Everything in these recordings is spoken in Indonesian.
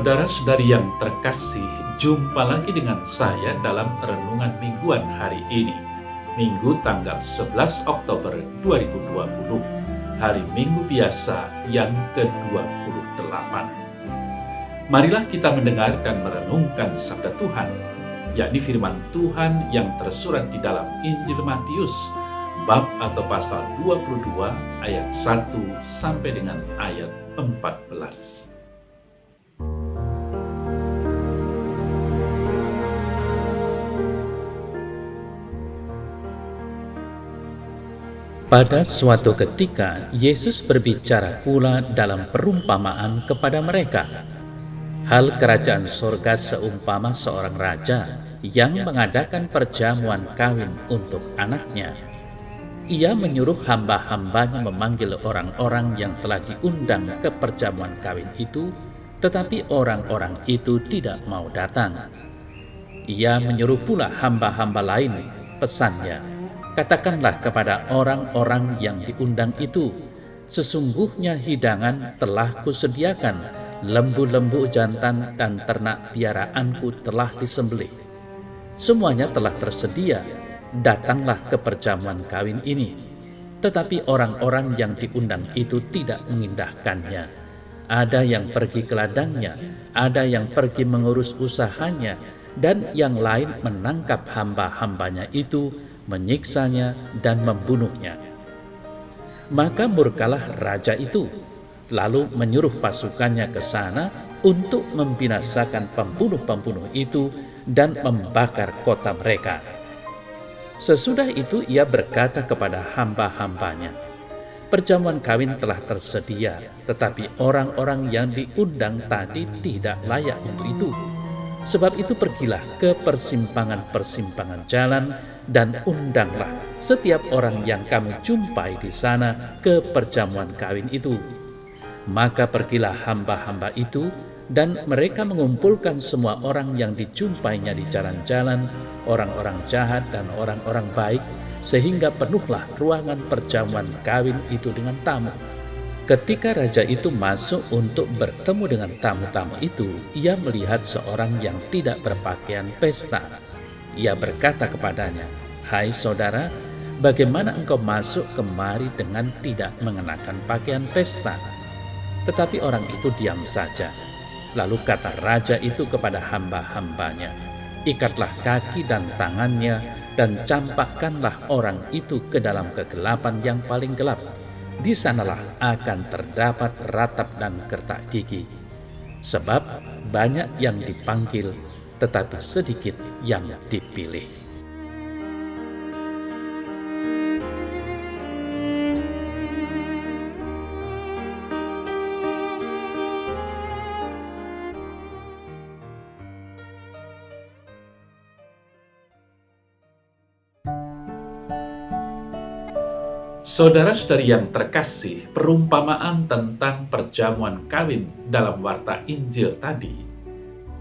Saudara-saudari yang terkasih, jumpa lagi dengan saya dalam renungan mingguan hari ini. Minggu tanggal 11 Oktober 2020, hari Minggu biasa yang ke-28. Marilah kita mendengar dan merenungkan sabda Tuhan, yakni firman Tuhan yang tersurat di dalam Injil Matius, bab atau pasal 22 ayat 1 sampai dengan ayat 14. Pada suatu ketika, Yesus berbicara pula dalam perumpamaan kepada mereka. Hal kerajaan sorga seumpama seorang raja yang mengadakan perjamuan kawin untuk anaknya. Ia menyuruh hamba-hambanya memanggil orang-orang yang telah diundang ke perjamuan kawin itu, tetapi orang-orang itu tidak mau datang. Ia menyuruh pula hamba-hamba lain, pesannya, "Katakanlah kepada orang-orang yang diundang itu, sesungguhnya hidangan telah kusediakan, lembu-lembu jantan dan ternak piaraanku telah disembelih. Semuanya telah tersedia, datanglah ke perjamuan kawin ini." Tetapi orang-orang yang diundang itu tidak mengindahkannya. Ada yang pergi ke ladangnya, ada yang pergi mengurus usahanya, dan yang lain menangkap hamba-hambanya itu, menyiksanya dan membunuhnya. Maka murkalah raja itu, lalu menyuruh pasukannya ke sana untuk membinasakan pembunuh-pembunuh itu dan membakar kota mereka. Sesudah itu ia berkata kepada hamba-hambanya, "Perjamuan kawin telah tersedia, tetapi orang-orang yang diundang tadi tidak layak untuk itu. Sebab itu pergilah ke persimpangan-persimpangan jalan dan undanglah setiap orang yang kamu jumpai di sana ke perjamuan kawin itu." Maka pergilah hamba-hamba itu, dan mereka mengumpulkan semua orang yang dijumpainya di jalan-jalan, orang-orang jahat dan orang-orang baik, sehingga penuhlah ruangan perjamuan kawin itu dengan tamu. Ketika raja itu masuk untuk bertemu dengan tamu-tamu itu, ia melihat seorang yang tidak berpakaian pesta. Ia berkata kepadanya, "Hai saudara, bagaimana engkau masuk kemari dengan tidak mengenakan pakaian pesta?" Tetapi orang itu diam saja. Lalu kata raja itu kepada hamba-hambanya, "Ikatlah kaki dan tangannya dan campakkanlah orang itu ke dalam kegelapan yang paling gelap. Di sanalah akan terdapat ratap dan gertak gigi. Sebab banyak yang dipanggil, tetapi sedikit yang dipilih." Saudara-saudari yang terkasih, perumpamaan tentang perjamuan kawin dalam warta Injil tadi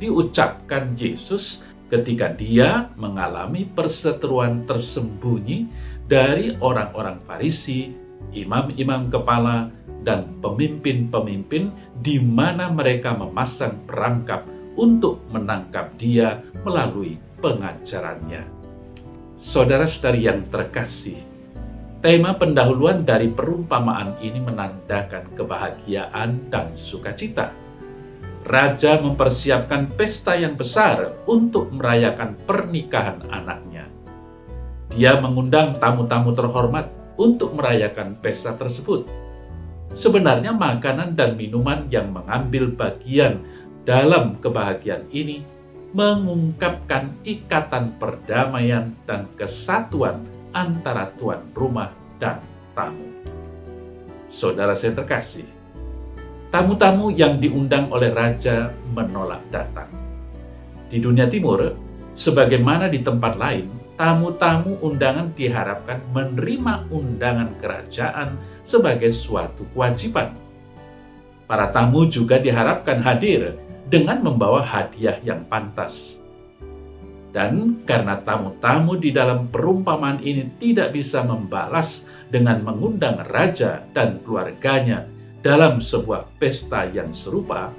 diucapkan Yesus ketika dia mengalami perseteruan tersembunyi dari orang-orang Farisi, imam-imam kepala, dan pemimpin-pemimpin, di mana mereka memasang perangkap untuk menangkap dia melalui pengajarannya. Saudara-saudari yang terkasih, tema pendahuluan dari perumpamaan ini menandakan kebahagiaan dan sukacita. Raja mempersiapkan pesta yang besar untuk merayakan pernikahan anaknya. Dia mengundang tamu-tamu terhormat untuk merayakan pesta tersebut. Sebenarnya makanan dan minuman yang mengambil bagian dalam kebahagiaan ini mengungkapkan ikatan perdamaian dan kesatuan antara tuan rumah dan tamu. Saudara saya terkasih, tamu-tamu yang diundang oleh raja menolak datang. Di dunia timur, sebagaimana di tempat lain, tamu-tamu undangan diharapkan menerima undangan kerajaan sebagai suatu kewajiban. Para tamu juga diharapkan hadir dengan membawa hadiah yang pantas. Dan karena tamu-tamu di dalam perumpamaan ini tidak bisa membalas dengan mengundang raja dan keluarganya dalam sebuah pesta yang serupa,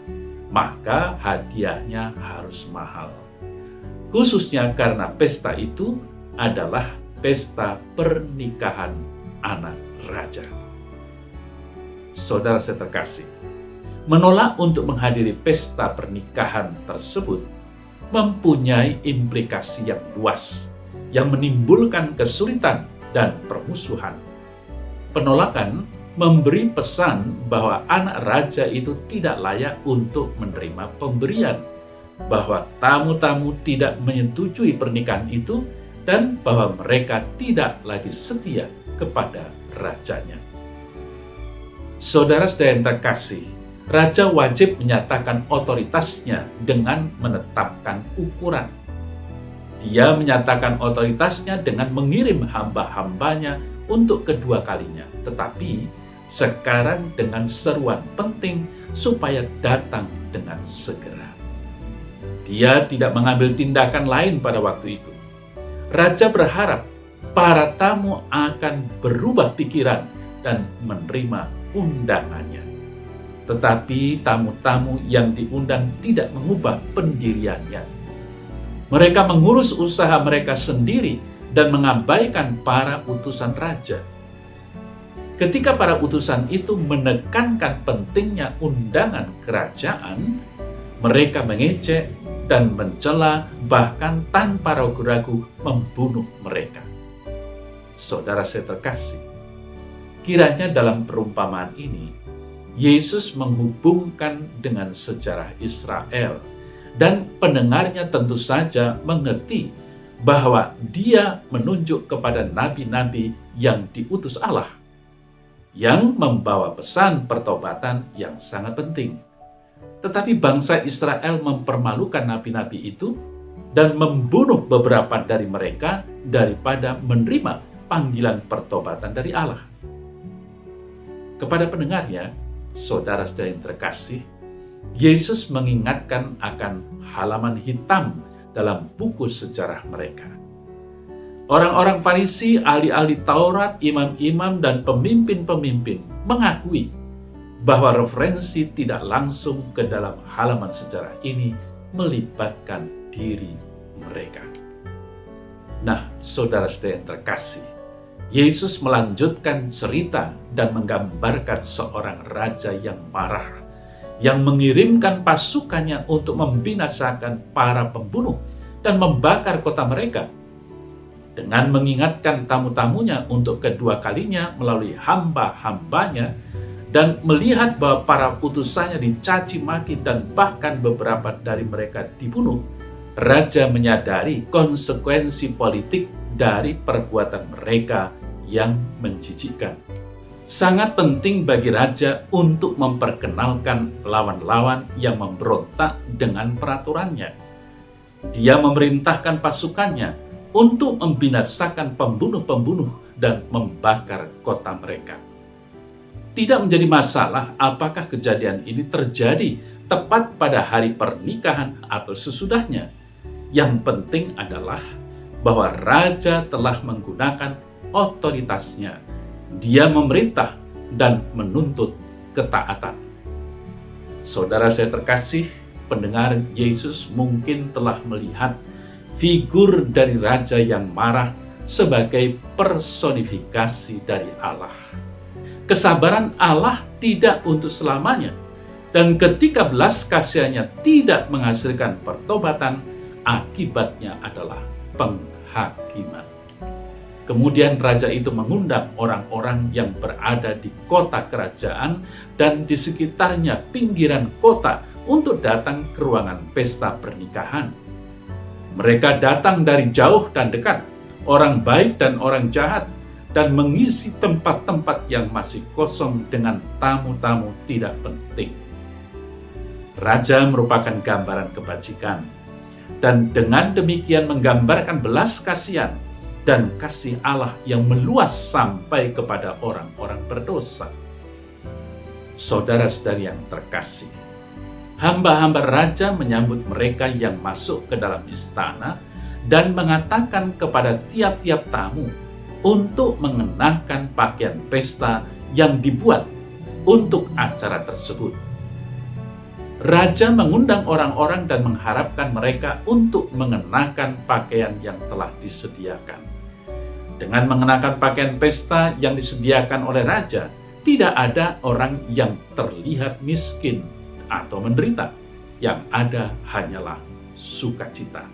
maka hadiahnya harus mahal. Khususnya karena pesta itu adalah pesta pernikahan anak raja. Saudara saya terkasih, menolak untuk menghadiri pesta pernikahan tersebut mempunyai implikasi yang luas, yang menimbulkan kesulitan dan permusuhan. Penolakan memberi pesan bahwa anak raja itu tidak layak untuk menerima pemberian, bahwa tamu-tamu tidak menyetujui pernikahan itu, dan bahwa mereka tidak lagi setia kepada rajanya. Saudara-saudara yang terkasih, raja wajib menyatakan otoritasnya dengan menetapkan ukuran. Dia menyatakan otoritasnya dengan mengirim hamba-hambanya untuk kedua kalinya, tetapi sekarang dengan seruan penting supaya datang dengan segera. Dia tidak mengambil tindakan lain pada waktu itu. Raja berharap para tamu akan berubah pikiran dan menerima undangannya. Tetapi tamu-tamu yang diundang tidak mengubah pendiriannya. Mereka mengurus usaha mereka sendiri dan mengabaikan para utusan raja. Ketika para utusan itu menekankan pentingnya undangan kerajaan, mereka mengejek dan mencela, bahkan tanpa ragu-ragu membunuh mereka. Saudara saya terkasih, kiranya dalam perumpamaan ini, Yesus menghubungkan dengan sejarah Israel, dan pendengarnya tentu saja mengerti bahwa dia menunjuk kepada nabi-nabi yang diutus Allah, yang membawa pesan pertobatan yang sangat penting. Tetapi bangsa Israel mempermalukan nabi-nabi itu dan membunuh beberapa dari mereka daripada menerima panggilan pertobatan dari Allah. Kepada pendengarnya, saudara-saudara yang terkasih, Yesus mengingatkan akan halaman hitam dalam buku sejarah mereka. Orang-orang Farisi, ahli-ahli Taurat, imam-imam, dan pemimpin-pemimpin mengakui bahwa referensi tidak langsung ke dalam halaman sejarah ini melibatkan diri mereka. Nah, saudara-saudara yang terkasih, Yesus melanjutkan cerita dan menggambarkan seorang raja yang marah, yang mengirimkan pasukannya untuk membinasakan para pembunuh dan membakar kota mereka, dengan mengingatkan tamu-tamunya untuk kedua kalinya melalui hamba-hambanya, dan melihat bahwa para utusannya dicaci maki dan bahkan beberapa dari mereka dibunuh. Raja menyadari konsekuensi politik dari perbuatan mereka yang menjijikkan. Sangat penting bagi raja untuk memperkenalkan lawan-lawan yang memberontak dengan peraturannya. Dia memerintahkan pasukannya untuk membinasakan pembunuh-pembunuh dan membakar kota mereka. Tidak menjadi masalah apakah kejadian ini terjadi tepat pada hari pernikahan atau sesudahnya. Yang penting adalah bahwa raja telah menggunakan otoritasnya. Dia memerintah dan menuntut ketaatan. Saudara saya terkasih, pendengar, Yesus mungkin telah melihat figur dari raja yang marah sebagai personifikasi dari Allah. Kesabaran Allah tidak untuk selamanya, dan ketika belas kasihannya tidak menghasilkan pertobatan, akibatnya adalah penghakiman. Kemudian raja itu mengundang orang-orang yang berada di kota kerajaan dan di sekitarnya pinggiran kota untuk datang ke ruangan pesta pernikahan. Mereka datang dari jauh dan dekat, orang baik dan orang jahat, dan mengisi tempat-tempat yang masih kosong dengan tamu-tamu tidak penting. Raja merupakan gambaran kebajikan, dan dengan demikian menggambarkan belas kasihan dan kasih Allah yang meluas sampai kepada orang-orang berdosa. Saudara-saudari yang terkasih, hamba-hamba raja menyambut mereka yang masuk ke dalam istana dan mengatakan kepada tiap-tiap tamu untuk mengenakan pakaian pesta yang dibuat untuk acara tersebut. Raja mengundang orang-orang dan mengharapkan mereka untuk mengenakan pakaian yang telah disediakan. Dengan mengenakan pakaian pesta yang disediakan oleh raja, tidak ada orang yang terlihat miskin atau menderita. Yang ada hanyalah sukacita.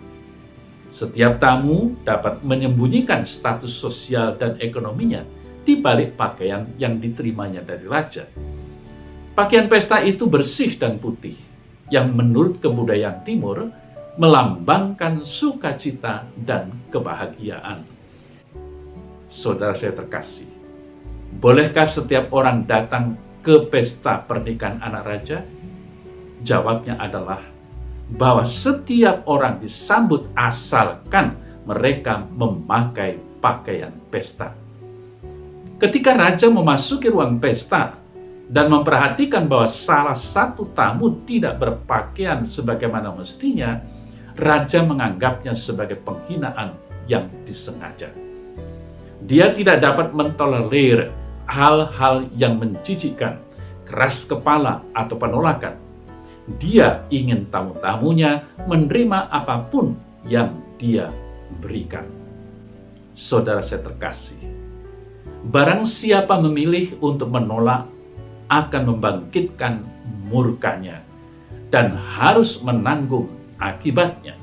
Setiap tamu dapat menyembunyikan status sosial dan ekonominya di balik pakaian yang diterimanya dari raja. Pakaian pesta itu bersih dan putih, yang menurut kebudayaan Timur melambangkan sukacita dan kebahagiaan. Saudara saya terkasih, bolehkah setiap orang datang ke pesta pernikahan anak raja? Jawabnya adalah bahwa setiap orang disambut asalkan mereka memakai pakaian pesta. Ketika raja memasuki ruang pesta dan memperhatikan bahwa salah satu tamu tidak berpakaian sebagaimana mestinya, raja menganggapnya sebagai penghinaan yang disengaja. Dia tidak dapat mentolerir hal-hal yang menjijikkan, keras kepala, atau penolakan. Dia ingin tamu-tamunya menerima apapun yang dia berikan. Saudara saya terkasih, barang siapa memilih untuk menolak akan membangkitkan murkanya dan harus menanggung akibatnya.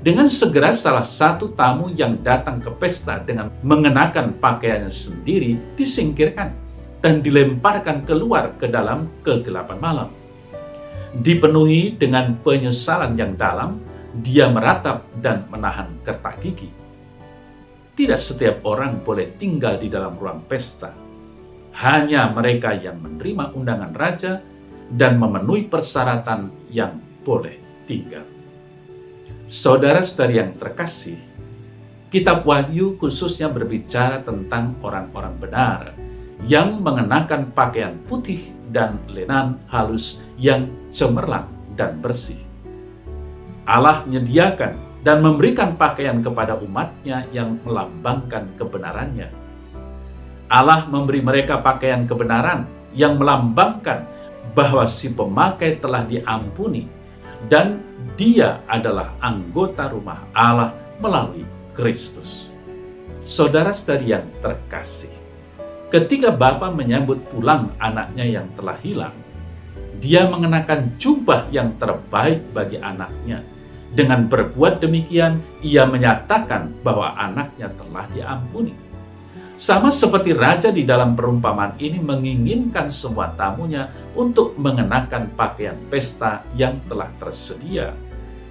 Dengan segera salah satu tamu yang datang ke pesta dengan mengenakan pakaiannya sendiri disingkirkan dan dilemparkan keluar ke dalam kegelapan malam. Dipenuhi dengan penyesalan yang dalam, dia meratap dan menahan kertak gigi. Tidak setiap orang boleh tinggal di dalam ruang pesta. Hanya mereka yang menerima undangan raja dan memenuhi persyaratan yang boleh tinggal. Saudara-saudari yang terkasih, kitab Wahyu khususnya berbicara tentang orang-orang benar yang mengenakan pakaian putih dan lenan halus yang cemerlang dan bersih. Allah menyediakan dan memberikan pakaian kepada umatnya yang melambangkan kebenarannya. Allah memberi mereka pakaian kebenaran yang melambangkan bahwa si pemakai telah diampuni dan dia adalah anggota rumah Allah melalui Kristus. Saudara-saudari yang terkasih, ketika Bapa menyambut pulang anaknya yang telah hilang, dia mengenakan jubah yang terbaik bagi anaknya. Dengan berbuat demikian, ia menyatakan bahwa anaknya telah diampuni. Sama seperti raja di dalam perumpamaan ini menginginkan semua tamunya untuk mengenakan pakaian pesta yang telah tersedia.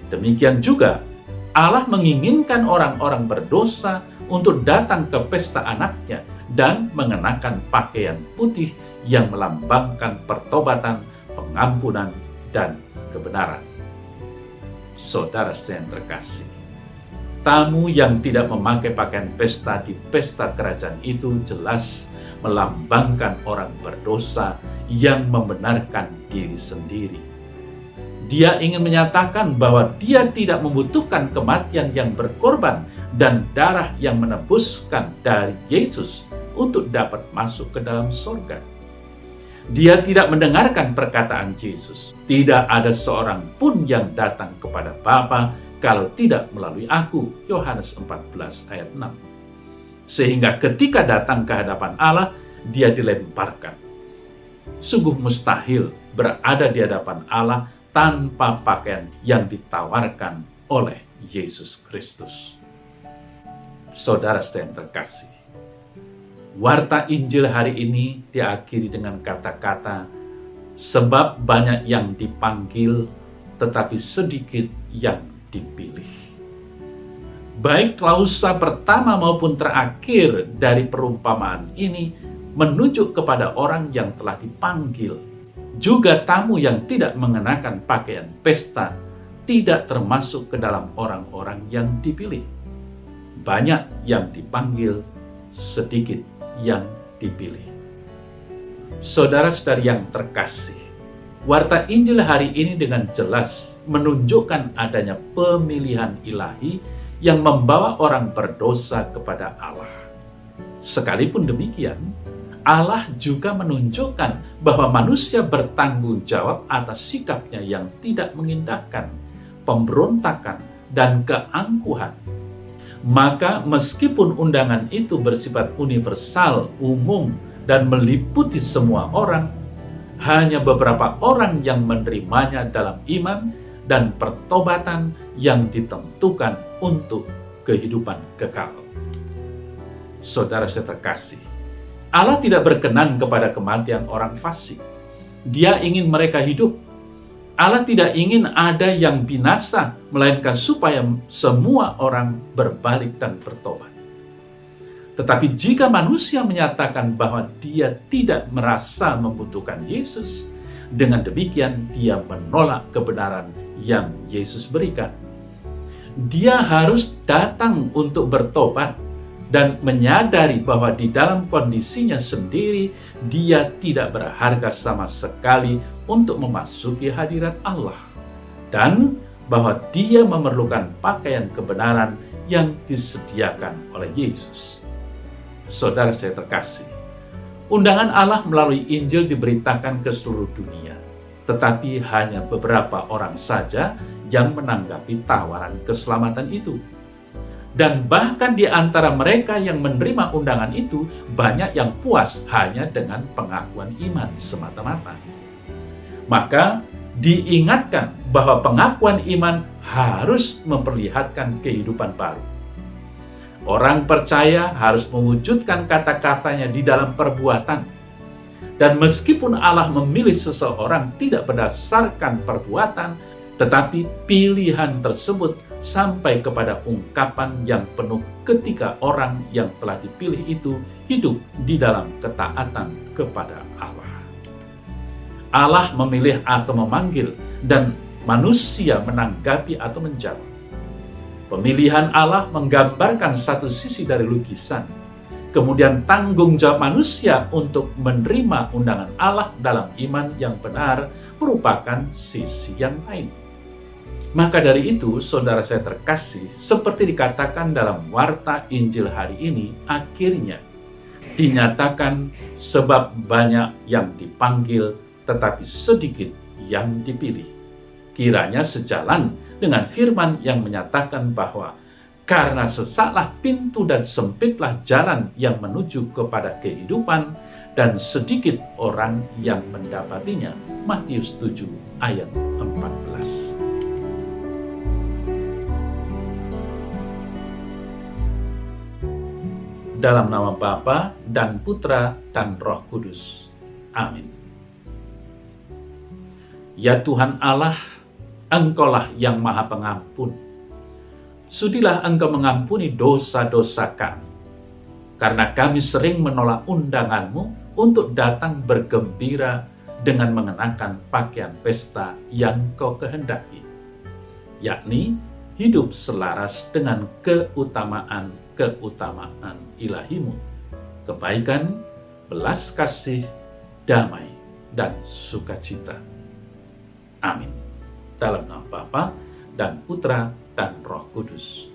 Demikian juga Allah menginginkan orang-orang berdosa untuk datang ke pesta anaknya dan mengenakan pakaian putih yang melambangkan pertobatan, pengampunan, dan kebenaran. Saudara-saudari yang terkasih, tamu yang tidak memakai pakaian pesta di pesta kerajaan itu jelas melambangkan orang berdosa yang membenarkan diri sendiri. Dia ingin menyatakan bahwa dia tidak membutuhkan kematian yang berkorban dan darah yang menebuskan dari Yesus untuk dapat masuk ke dalam surga. Dia tidak mendengarkan perkataan Yesus. Tidak ada seorang pun yang datang kepada Bapa kalau tidak melalui aku. Yohanes 14 ayat 6. Sehingga ketika datang ke hadapan Allah, dia dilemparkan. Sungguh mustahil berada di hadapan Allah tanpa pakaian yang ditawarkan oleh Yesus Kristus. Saudara-saudari yang terkasih, warta Injil hari ini diakhiri dengan kata-kata, sebab banyak yang dipanggil, tetapi sedikit yang dipilih. Baik klausa pertama maupun terakhir dari perumpamaan ini menunjuk kepada orang yang telah dipanggil. Juga tamu yang tidak mengenakan pakaian pesta tidak termasuk ke dalam orang-orang yang dipilih. Banyak yang dipanggil, sedikit yang dipilih. Saudara-saudari yang terkasih, warta Injil hari ini dengan jelas menunjukkan adanya pemilihan ilahi yang membawa orang berdosa kepada Allah. Sekalipun demikian, Allah juga menunjukkan bahwa manusia bertanggung jawab atas sikapnya yang tidak mengindahkan, pemberontakan, dan keangkuhan. Maka meskipun undangan itu bersifat universal, umum, dan meliputi semua orang, hanya beberapa orang yang menerimanya dalam iman dan pertobatan yang ditentukan untuk kehidupan kekal. Saudara saya terkasih, Allah tidak berkenan kepada kematian orang fasik. Dia ingin mereka hidup. Allah tidak ingin ada yang binasa, melainkan supaya semua orang berbalik dan bertobat. Tetapi jika manusia menyatakan bahwa dia tidak merasa membutuhkan Yesus, dengan demikian dia menolak kebenaran yang Yesus berikan. Dia harus datang untuk bertobat dan menyadari bahwa di dalam kondisinya sendiri dia tidak berharga sama sekali untuk memasuki hadirat Allah, dan bahwa dia memerlukan pakaian kebenaran yang disediakan oleh Yesus. Saudara saya terkasih, undangan Allah melalui Injil diberitakan ke seluruh dunia, tetapi hanya beberapa orang saja yang menanggapi tawaran keselamatan itu. Dan bahkan di antara mereka yang menerima undangan itu, banyak yang puas hanya dengan pengakuan iman semata-mata. Maka diingatkan bahwa pengakuan iman harus memperlihatkan kehidupan baru. Orang percaya harus mewujudkan kata-katanya di dalam perbuatan. Dan meskipun Allah memilih seseorang tidak berdasarkan perbuatan, tetapi pilihan tersebut sampai kepada ungkapan yang penuh ketika orang yang telah dipilih itu hidup di dalam ketaatan kepada Allah. Allah memilih atau memanggil, dan manusia menanggapi atau menjawab. Pemilihan Allah menggambarkan satu sisi dari lukisan. Kemudian tanggung jawab manusia untuk menerima undangan Allah dalam iman yang benar merupakan sisi yang lain. Maka dari itu, saudara saya terkasih, seperti dikatakan dalam warta Injil hari ini, akhirnya dinyatakan sebab banyak yang dipanggil, tetapi sedikit yang dipilih. Kiranya sejalan dengan firman yang menyatakan bahwa karena sesaklah pintu dan sempitlah jalan yang menuju kepada kehidupan, dan sedikit orang yang mendapatinya. Matius 7 ayat 14. Dalam nama Bapa dan Putra dan Roh Kudus. Amin. Ya Tuhan Allah, Engkaulah yang Maha Pengampun. Sudilah Engkau mengampuni dosa-dosa kami, karena kami sering menolak undangan-Mu untuk datang bergembira dengan mengenakan pakaian pesta yang Kau kehendaki, yakni hidup selaras dengan keutamaan ilahi-Mu, kebaikan, belas kasih, damai, dan sukacita. Amin. Dalam nama Bapa dan Putra dan Roh Kudus.